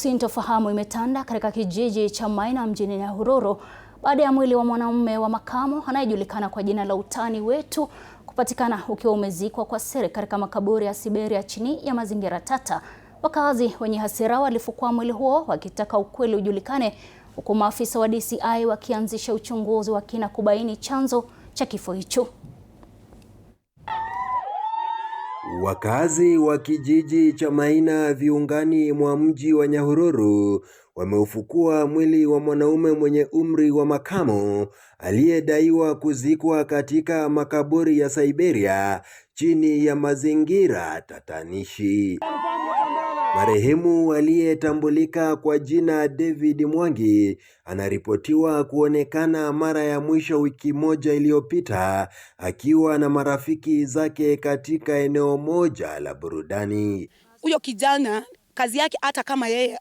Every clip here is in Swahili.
Sintofahamu imetanda katika kijiji cha Maina mjini Nyahururu baada ya mwili wa mwanamume wa makamo anayejulikana kwa jina la utani Wetu kupatikana ukiwa umezikwa kwa siri katika makaburi ya Siberia chini ya mazingira tata. Wakazi wenye hasira walifukua mwili huo wakitaka ukweli ujulikane, huku maafisa wa DCI wakianzisha uchunguzi wa kina kubaini chanzo cha kifo hicho. Wakazi wa kijiji cha Maina viungani mwa mji wa Nyahururu wameufukua mwili wa mwanaume mwenye umri wa makamo aliyedaiwa kuzikwa katika makaburi ya Siberia chini ya mazingira tatanishi. Marehemu aliyetambulika kwa jina David Mwangi anaripotiwa kuonekana mara ya mwisho wiki moja iliyopita akiwa na marafiki zake katika eneo moja la burudani. Huyo kijana kazi yake, hata kama yeye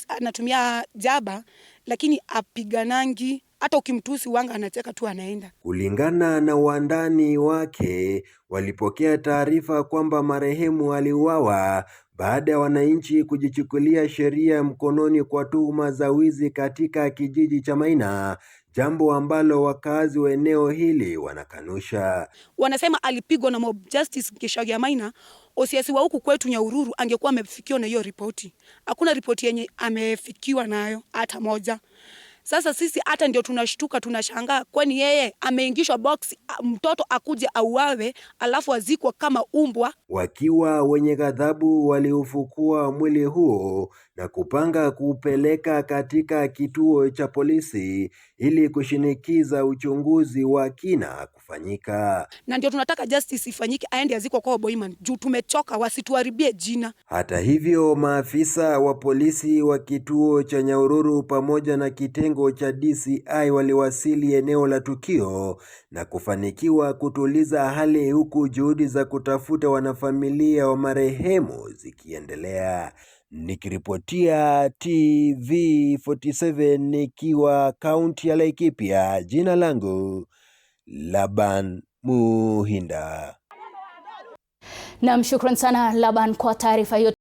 anatumia jaba, lakini apiganangi, hata ukimtusi wanga anacheka tu anaenda. Kulingana na wandani wake, walipokea taarifa kwamba marehemu aliuawa baada ya wananchi kujichukulia sheria mkononi kwa tuhuma za wizi katika kijiji cha Maina, jambo ambalo wakazi wa eneo hili wanakanusha. Wanasema alipigwa na mob justice Kishauri ya Maina. OCS wa huku kwetu Nyahururu angekuwa amefikiwa na hiyo ripoti. Hakuna ripoti yenye amefikiwa nayo hata moja. Sasa sisi hata ndio tunashtuka, tunashangaa, kwani yeye ameingishwa box mtoto akuje auawe alafu azikwa kama umbwa. Wakiwa wenye ghadhabu waliufukua mwili huo na kupanga kuupeleka katika kituo cha polisi ili kushinikiza uchunguzi wa kina kufanyika. Na ndio tunataka justice ifanyike, aende azikwa kwa Boyman juu tumechoka, wasituharibie jina. Hata hivyo, maafisa wa polisi wa kituo cha Nyahururu pamoja na kitengo cha DCI waliwasili eneo la tukio na kufanikiwa kutuliza hali, huku juhudi za kutafuta wanafamilia wa marehemu zikiendelea. Nikiripotia TV47 nikiwa kaunti ya Laikipia, jina langu Laban Muhinda. Naam, shukran sana Laban kwa taarifa hiyo.